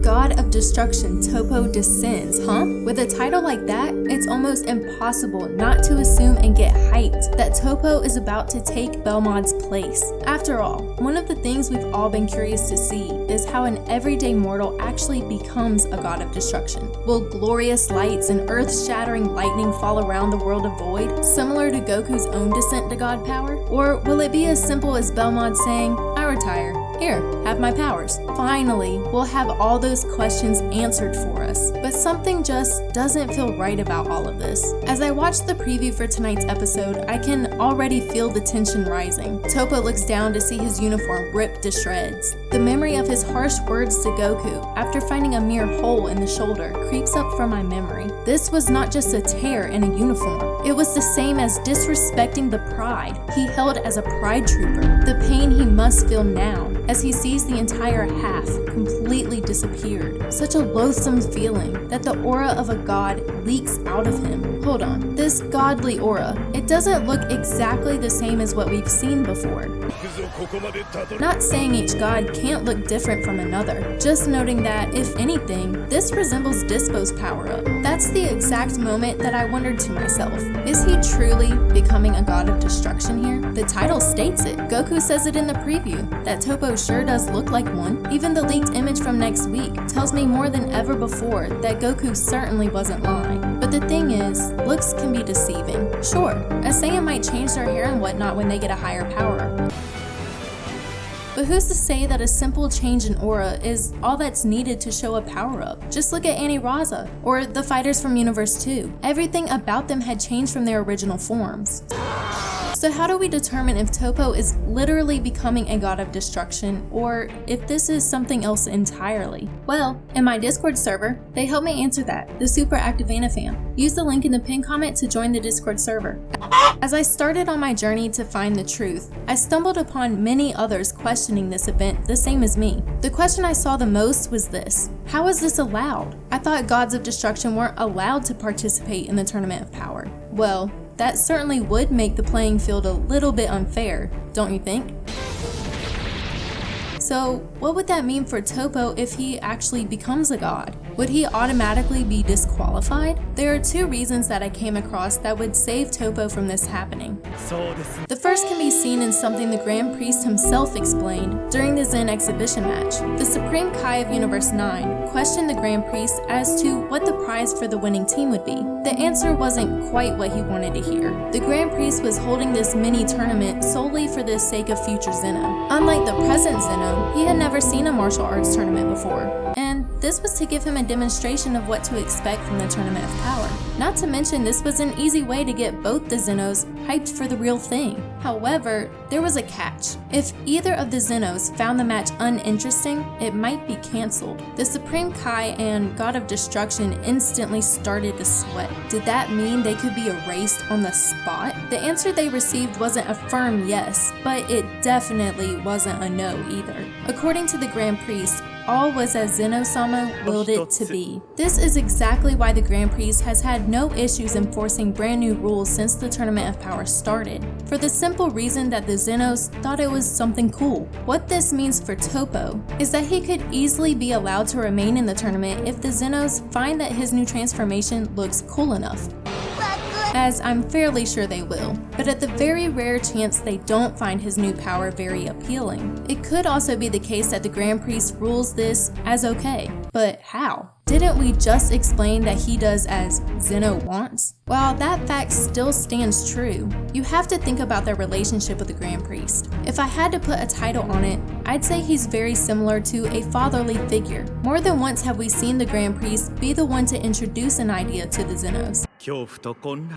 God of Destruction TOPPO descends, huh? With a title like that, it's almost impossible not to assume and get hyped that TOPPO is about to take Belmod's place. After all, one of the things we've all been curious to see is how an everyday mortal actually becomes a god of destruction. Will glorious lights and earth-shattering lightning fall around the world of Void, similar to Goku's own descent to god power? Or will it be as simple as Belmod saying, "I retire. Here, have my powers." Finally, we'll have all those questions answered for us. But something just doesn't feel right about all of this. As I watch the preview for tonight's episode, I can already feel the tension rising. TOPPO looks down to see his uniform ripped to shreds. The memory of his harsh words to Goku after finding a mere hole in the shoulder creeps up from my memory. This was not just a tear in a uniform. It was the same as disrespecting the pride he held as a pride trooper. The pain he must feel now as he sees the entire half completely disappeared. Such a loathsome feeling that the aura of a god leaks out of him. Hold on, this godly aura, it doesn't look exactly the same as what we've seen before. Not saying each god can't look different from another, just noting that, if anything, this resembles Dispo's power-up. That's the exact moment that I wondered to myself, is he truly becoming a god of destruction here? The title states it. Goku says it in the preview, that TOPPO sure does look like one. Even the leaked image from next week tells me more than ever before that Goku certainly wasn't lying. But the thing is, looks can be deceiving. Sure, a Saiyan might change their hair and whatnot when they get a higher power. But who's to say that a simple change in aura is all that's needed to show a power-up? Just look at Annie Raza, or the fighters from Universe 2. Everything about them had changed from their original forms. So how do we determine if TOPPO is literally becoming a god of destruction, or if this is something else entirely? Well, in my Discord server, they helped me answer that, the super active Anafam. Use the link in the pinned comment to join the Discord server. As I started on my journey to find the truth, I stumbled upon many others questioning this event the same as me. The question I saw the most was this: how is this allowed? I thought gods of destruction weren't allowed to participate in the Tournament of Power. Well, that certainly would make the playing field a little bit unfair, don't you think? So, what would that mean for TOPPO if he actually becomes a god? Would he automatically be disqualified? There are two reasons that I came across that would save TOPPO from this happening. The first can be seen in something the Grand Priest himself explained during the Zen exhibition match. The Supreme Kai of Universe 9 questioned the Grand Priest as to what the prize for the winning team would be. The answer wasn't quite what he wanted to hear. The Grand Priest was holding this mini tournament solely for the sake of future Zeno. Unlike the present Zeno, he had never seen a martial arts tournament before, and this was to give him a demonstration of what to expect from the Tournament of Power. Not to mention, this was an easy way to get both the Zenos hyped for the real thing. However, there was a catch. If either of the Zenos found the match uninteresting, it might be cancelled. The Supreme Kai and God of Destruction instantly started to sweat. Did that mean they could be erased on the spot? The answer they received wasn't a firm yes, but it definitely wasn't a no either. According to the Grand Priest, all was as Zeno-sama willed it to be. This is exactly why the Grand Priest has had no issues enforcing brand new rules since the Tournament of Power started, for the simple reason that the Zenos thought it was something cool. What this means for TOPPO is that he could easily be allowed to remain in the tournament if the Zenos find that his new transformation looks cool enough, as I'm fairly sure they will. But at the very rare chance they don't find his new power very appealing, it could also be the case that the Grand Priest rules this as okay. But how? Didn't we just explain that he does as Zeno wants? While that fact still stands true, you have to think about their relationship with the Grand Priest. If I had to put a title on it, I'd say he's very similar to a fatherly figure. More than once have we seen the Grand Priest be the one to introduce an idea to the Zenos.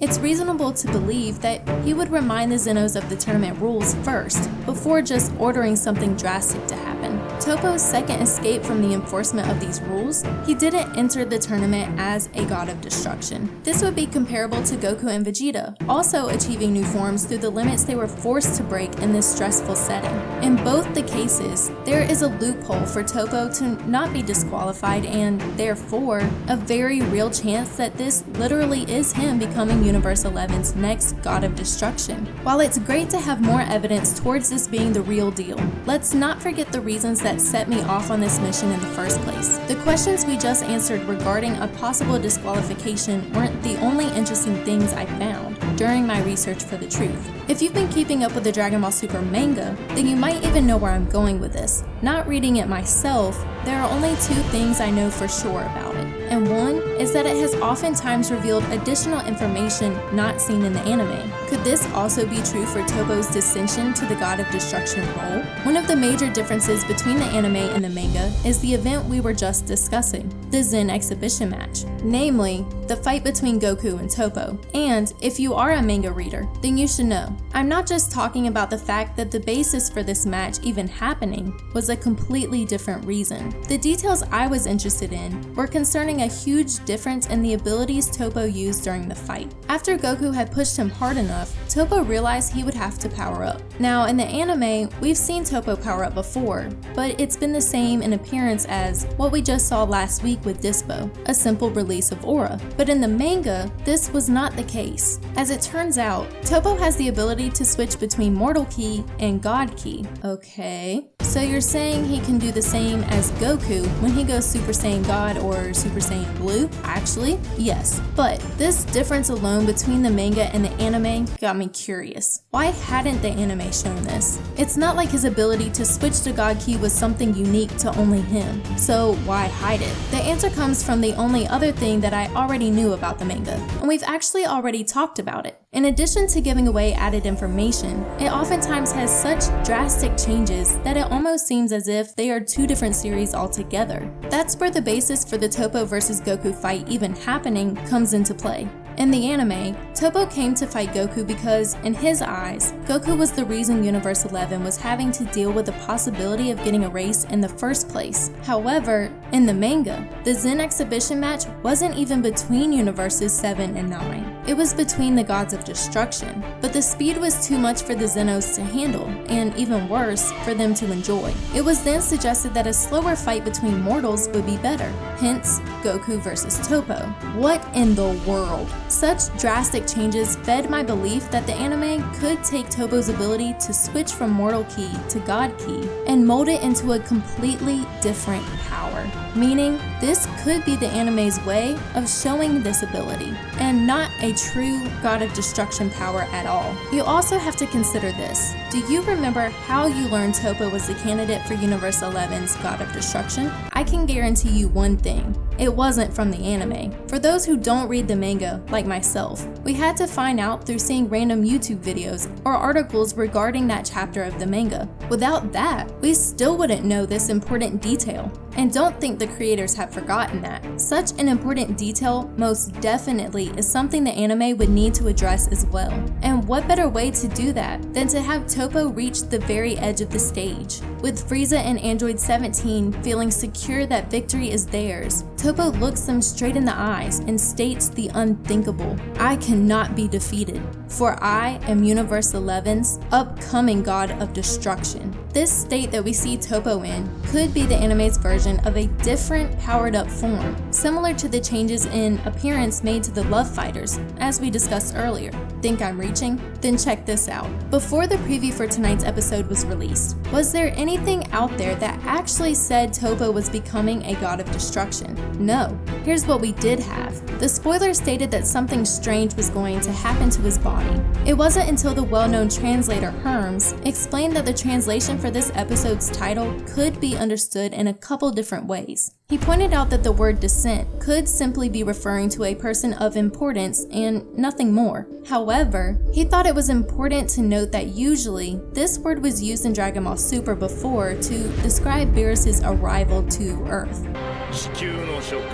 It's reasonable to believe that he would remind the Zenos of the tournament rules first, before just ordering something drastic to happen. TOPPO's second escape from the enforcement of these rules, he didn't enter the tournament as a god of destruction. This would be comparable to Goku and Vegeta, also achieving new forms through the limits they were forced to break in this stressful setting. In both the cases, there is a loophole for TOPPO to not be disqualified, and therefore, a very real chance that this literally is him becoming Universe 11's next god of destruction. While it's great to have more evidence towards this being the real deal, let's not forget the reasons that that set me off on this mission in the first place. The questions we just answered regarding a possible disqualification weren't the only interesting things I found during my research for the truth. If you've been keeping up with the Dragon Ball Super manga, then you might even know where I'm going with this. Not reading it myself, there are only two things I know for sure about it. And one is that it has oftentimes revealed additional information not seen in the anime. Could this also be true for Toppo's dissension to the God of Destruction role? One of the major differences between the anime and the manga is the event we were just discussing, the Zen exhibition match, namely, the fight between Goku and Toppo. And if you are a manga reader, then you should know, I'm not just talking about the fact that the basis for this match even happening was a completely different reason. The details I was interested in were concerning a huge difference in the abilities Toppo used during the fight. After Goku had pushed him hard enough, Toppo realized he would have to power up. Now in the anime, we've seen Toppo power up before, but it's been the same in appearance as what we just saw last week with Dispo, a simple release of aura. But in the manga, this was not the case. As it turns out, Toppo has the ability to switch between Mortal Ki and God Ki. Okay, so you're saying he can do the same as Goku when he goes Super Saiyan God or Super Saiyan Blue? Actually, yes. But this difference alone between the manga and the anime got me curious. Why hadn't the anime shown this? It's not like his ability to switch to God Ki was something unique to only him, so why hide it? The answer comes from the only other thing that I already knew about the manga, and we've actually already talked about it. In addition to giving away added information, it oftentimes has such drastic changes that it almost seems as if they are two different series altogether. That's where the basis for the Toppo vs Goku fight even happening comes into play. In the anime, Toppo came to fight Goku because, in his eyes, Goku was the reason Universe 11 was having to deal with the possibility of getting erased in the first place. However, in the manga, the Zen exhibition match wasn't even between Universes 7 and 9. It was between the Gods of Destruction, but the speed was too much for the Zenos to handle, and even worse, for them to enjoy. It was then suggested that a slower fight between mortals would be better, hence Goku vs Toppo. What in the world? Such drastic changes fed my belief that the anime could take Toppo's ability to switch from Mortal Ki to God Ki and mold it into a completely different power. Meaning, this could be the anime's way of showing this ability, and not a true God of Destruction power at all. You also have to consider this. Do you remember how you learned Toppo was the candidate for Universe 11's God of Destruction? I can guarantee you one thing. It wasn't from the anime. For those who don't read the manga, like myself, we had to find out through seeing random YouTube videos or articles regarding that chapter of the manga. Without that, we still wouldn't know this important detail. And don't think the creators have forgotten that. Such an important detail most definitely is something the anime would need to address as well. And what better way to do that than to have Toppo reach the very edge of the stage? With Frieza and Android 17 feeling secure that victory is theirs, Toppo looks them straight in the eyes and states the unthinkable. I cannot be defeated, for I am Universe 11's upcoming God of Destruction. This state that we see Toppo in could be the anime's version of a different powered-up form, similar to the changes in appearance made to the Love Fighters, as we discussed earlier. Think I'm reaching? Then check this out. Before the preview for tonight's episode was released, was there anything out there that actually said Toppo was becoming a God of Destruction? No. Here's what we did have. The spoiler stated that something strange was going to happen to his body. It wasn't until the well-known translator Herms explained that the translation for this episode's title could be understood in a couple different ways. He pointed out that the word descent could simply be referring to a person of importance and nothing more. However, he thought it was important to note that usually this word was used in Dragon Ball Super before to describe Beerus' arrival to Earth.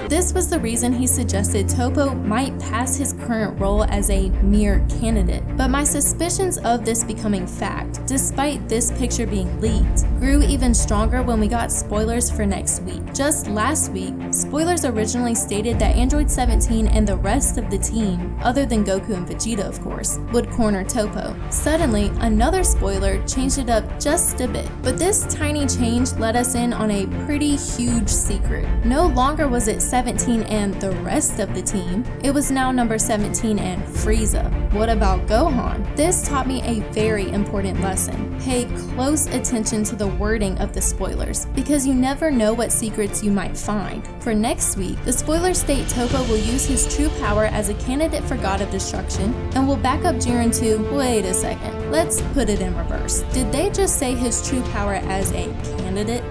This was the reason he suggested Toppo might pass his current role as a mere candidate. But my suspicions of this becoming fact, despite this picture being leaked, grew even stronger when we got spoilers for next week. Just Last week, spoilers originally stated that Android 17 and the rest of the team, other than Goku and Vegeta of course, would corner Toppo. Suddenly, another spoiler changed it up just a bit. But this tiny change let us in on a pretty huge secret. No longer was it 17 and the rest of the team, it was now number 17 and Frieza. What about Gohan? This taught me a very important lesson. Pay close attention to the wording of the spoilers, because you never know what secrets you might find. For next week, the spoilers state Toppo will use his true power as a candidate for God of Destruction, and will back up Jiren to, wait a second, let's put it in reverse. Did they just say his true power as a candidate?